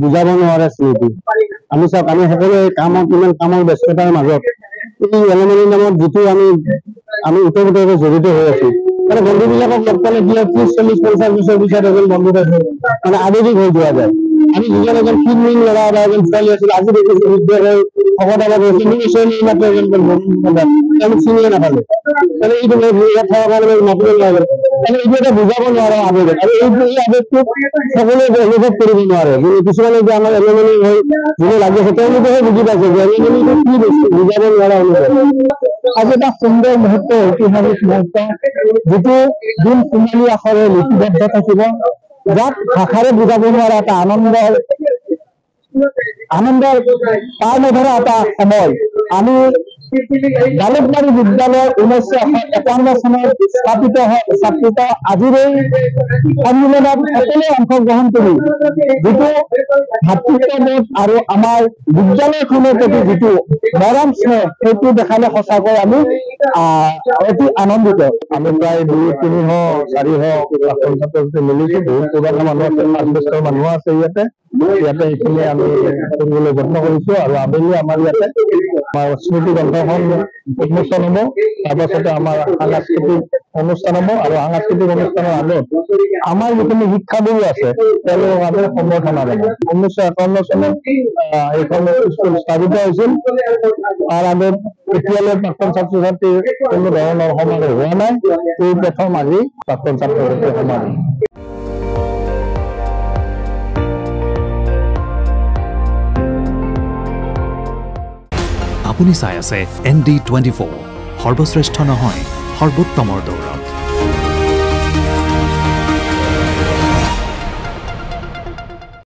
বুজাব নোৱাৰা স্মৃতি। আমি চাওক, আমি সকলোৱে কামত ইমান কামৰ ব্যস্ততাৰ মাজত এই এলুমিনি নামত যিটো আমি ওতঃপ্ৰোতভাৱে জড়িত হৈ আছো, মানে বন্ধুবিলাকক লগ পালে কি 30-40-50 বছৰ পিছত এজন বন্ধু আছে মানে আৱেগিক হৈ যোৱা যায়। আমি যিজন এজন ক্ষীণ ল'ৰা বা এজন ছোৱালী আছিল, আজি দেখিছো বৃদ্ধ হৈ শকত আৱত হৈছে, মাত্ৰ এজন তেওঁলোক চিনিয়ে নাপালে। মানে এইটো ইয়াত থকাৰ কাৰণে মাতিব নোৱাৰে, মানে এইটো এটা বুজাব নোৱাৰা আৱেগ, আৰু এই আৱেগটোক সকলোৱে অনুভৱ কৰিব নোৱাৰে। কিছুমানে যে আমাৰ এলুমিনি হৈ যোনে লাগি আছে তেওঁলোকেহে বুজি পাইছে যে এলুমিনিটো কি বস্তু, বুজাব নোৱাৰা অনুভৱ। আজি এটা সুন্দৰ মুহূৰ্ত, ঐতিহাসিক মুহূৰ্ত, যিটো দিন সোণালী আখৰে লিপিবদ্ধ থাকিব, যাক ভাষাৰে বুজাব নোৱাৰা এটা আনন্দৰ পাৰ নধৰা এটা সময়। আমি জালুকবাৰী বিদ্যালয় 1951 চনত স্থাপিত আজিৰ এই সন্মিলনত সকলোৱে অংশগ্ৰহণ কৰি যিটো ভাতৃত্ববোধ আৰু আমাৰ বিদ্যালয়খনৰ প্ৰতি যিটো মৰম স্নেহ, সেইটো দেখালে সঁচাকৈ আমি অতি আনন্দিত। আমি প্ৰায় 200-300 ছাত্ৰ ছাত্ৰী মিলিছো। বহুত পুৰণা মানুহ আছে, 5 বছৰ মানুহ আছে ইয়াতে এইখিনি আমি কৰিবলৈ যত্ন কৰিছো। আৰু আবেলি আমাৰ ইয়াতে আমাৰ স্মৃতি গ্ৰন্থখন উন্মোচন হ'ব, তাৰপাছতে আমাৰ সাংস্কৃতিক অনুষ্ঠান হ'ব, আৰু সাংস্কৃতিক অনুষ্ঠানৰ আগত আমাৰ যিখিনি শিক্ষাগুৰু আছে তেওঁলোকক আমি সম্বৰ্ধনা দিব। 1951 চনত এইখন স্কুল স্থাপিত হৈছিল। তাৰ আগত এতিয়ালৈ প্ৰাক্তন ছাত্ৰ ছাত্ৰীৰ কোনো ধৰণৰ সমাৰোহ হোৱা নাই। এই প্ৰথম আজি প্ৰাক্তন ছাত্ৰ ছাত্ৰীৰ সমাৰোহ। আপুনি চাই আছে ND24, সৰ্বশ্ৰেষ্ঠ নহয় সৰ্বোত্তমৰ দৌৰ।